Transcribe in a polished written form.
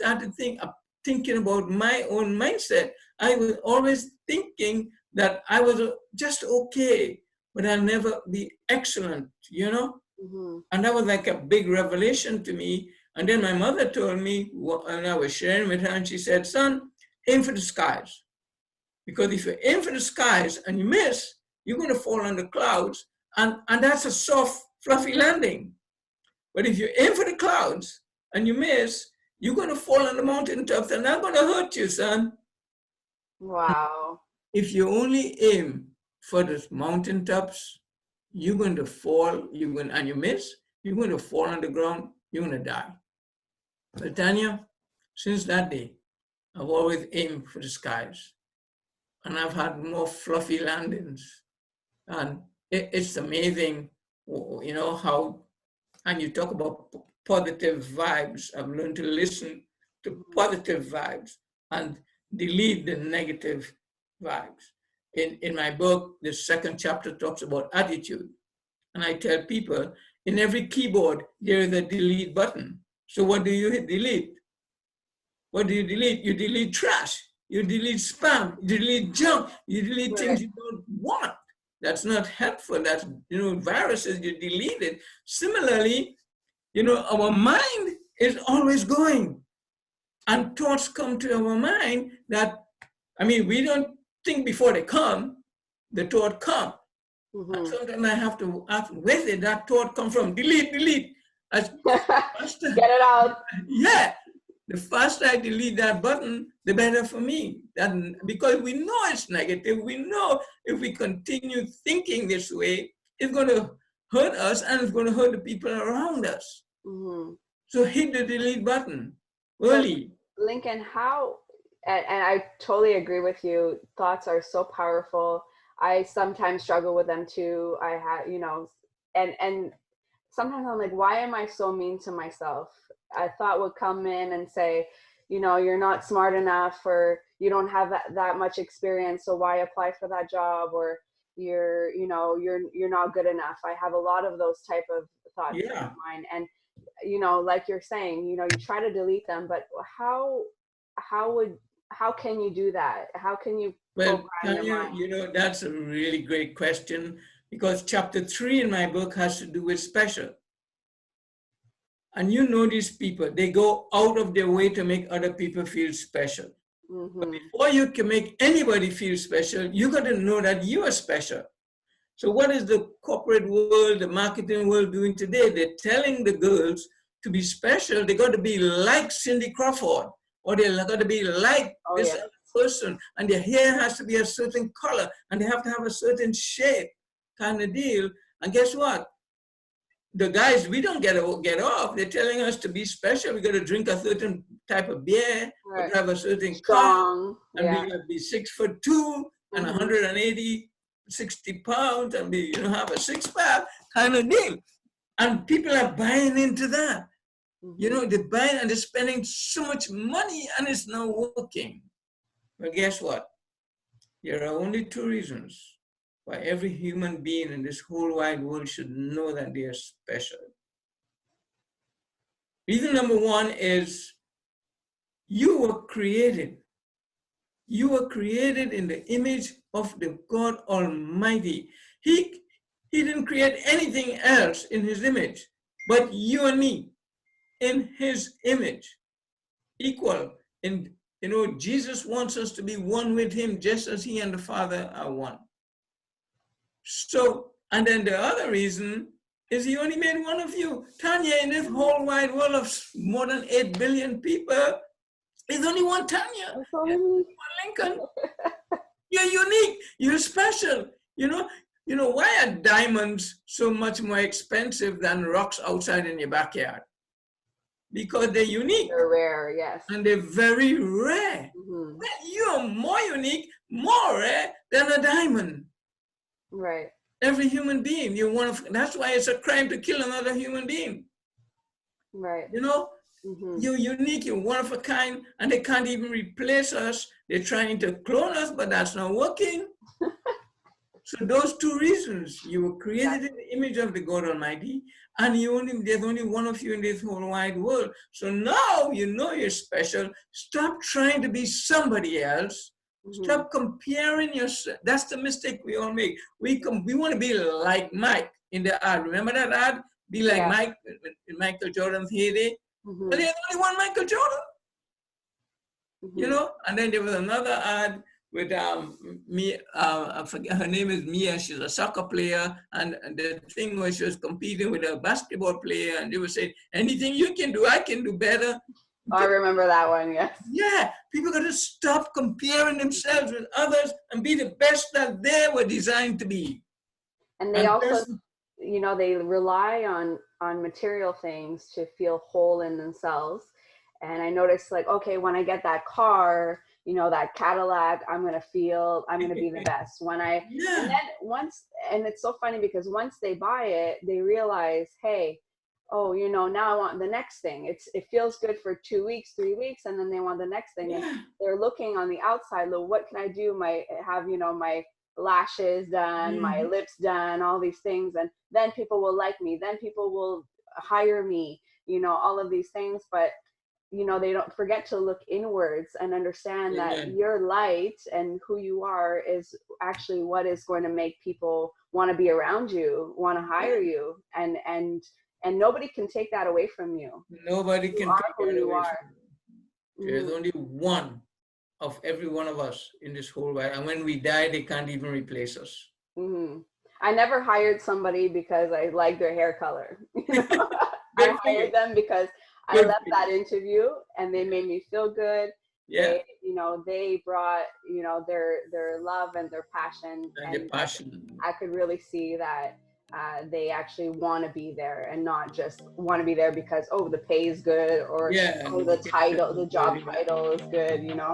started thinking about my own mindset. I was always thinking that I was just okay, but I'll never be excellent, you know? And that was like a big revelation to me. And then my mother told me, and I was sharing with her, and she said, son, aim for the skies. Because if you aim for the skies and you miss, you're going to fall on the clouds. And that's a soft, fluffy landing. But if you aim for the clouds and you miss, you're going to fall on the mountaintops, and that's going to hurt you, son. Wow. If you only aim for the mountaintops, you're going to fall, and you miss, you're going to fall on the ground, you're going to die. But Tania, since that day, I've always aimed for the skies. And I've had more fluffy landings. And it's amazing, you know, how, and you talk about positive vibes. I've learned to listen to positive vibes and delete the negative vibes. In my book, the second chapter talks about attitude. And I tell people, in every keyboard, there is a delete button. So what do you delete? What do you delete? You delete trash. You delete spam. You delete junk. You delete things you don't want. That's not helpful. That's, you know, viruses, you delete it. Similarly, you know, our mind is always going. And thoughts come to our mind that, I mean, we don't think before they come, the thought come. And sometimes I have to ask, where did that thought come from? Delete, delete. Get it out. Yeah. The faster I delete that button, the better for me. Because we know it's negative. We know if we continue thinking this way, it's going to hurt us and it's going to hurt the people around us. So hit the delete button early. So, Lincoln, how, and I totally agree with you, thoughts are so powerful. I sometimes struggle with them too. I have, you know, and sometimes I'm like, why am I so mean to myself? A thought would come in and say, you know, you're not smart enough, or you don't have that much experience, so why apply for that job? Or you're not good enough. I have a lot of those type of thoughts in my mind. And, you know, like you're saying, you know, you try to delete them, but how can you do that? How can you? Well, Tania, you know, that's a really great question, because chapter 3 in my book has to do with special. And you know these people, they go out of their way to make other people feel special. But before you can make anybody feel special, you got to know that you are special. So what is the corporate world, the marketing world doing today? They're telling the girls to be special. They got to be like Cindy Crawford, or they got to be like this other person, and their hair has to be a certain color, and they have to have a certain shape, kind of deal. And guess what? The guys, we don't get off. They're telling us to be special. We got to drink a certain type of beer, have a certain car, and be 6'2" and 180, 60 pounds, and be, you know, have a six-pack kind of deal. And people are buying into that. You know, they're buying and they're spending so much money, and it's not working. But guess what? There are only 2 reasons why every human being in this whole wide world should know that they are special. Reason number 1 is you were created. You were created in the image of the God Almighty. He didn't create anything else in his image, but you and me in his image, equal. And you know, Jesus wants us to be one with him, just as he and the Father are one. So, and then the other reason is he only made one of you. Tania, in this whole wide world of more than 8 billion people, there's only one Tania. There's only one Lincoln. You're unique. You're special. You know, why are diamonds so much more expensive than rocks outside in your backyard? Because they're unique. They're rare, yes. And they're very rare. You're more unique, more rare than a diamond. Right. Every human being, that's why it's a crime to kill another human being. Right. You know, you're unique, you're one of a kind, and they can't even replace us. They're trying to clone us, but that's not working. So those two reasons, you were created in the image of the God Almighty, and there's only one of you in this whole wide world. So now you know you're special. Stop trying to be somebody else. Stop comparing yourself. That's the mistake we all make. We want to be like Mike in the ad. Remember that ad? Be like Mike in Michael Jordan's heyday. But there's only one Michael Jordan. You know, and then there was another ad with me, I forget, her name is Mia, she's a soccer player, and the thing was she was competing with a basketball player, and they were saying, anything you can do, I can do better. Oh, I remember that one, yes. Yeah, people got to stop comparing themselves with others and be the best that they were designed to be. And they also, you know, they rely on material things to feel whole in themselves. And I noticed, like, okay, when I get that car, you know, that Cadillac, I'm going to be the best. When I, and then once, and it's so funny because once they buy it, they realize, hey, oh, you know, now I want the next thing. It feels good for 2 weeks, 3 weeks, and then they want the next thing. And they're looking on the outside, look, what can I do? You know, my lashes done, my lips done, all these things. And then people will like me. Then people will hire me, you know, all of these things. But you know, they don't forget to look inwards and understand that your light and who you are is actually what is going to make people want to be around you, want to hire you, and nobody can take that away from you. Nobody can take who that you away are. from you. There's only one of every one of us in this whole world, and when we die, they can't even replace us. I never hired somebody because I liked their hair color. I hired them because I left that interview and they made me feel good. They, you know, they brought, you know, their love and their passion. And their passion. I could really see that they actually want to be there and not just want to be there because, oh, the pay is good or oh, the title, the job title is good, you know?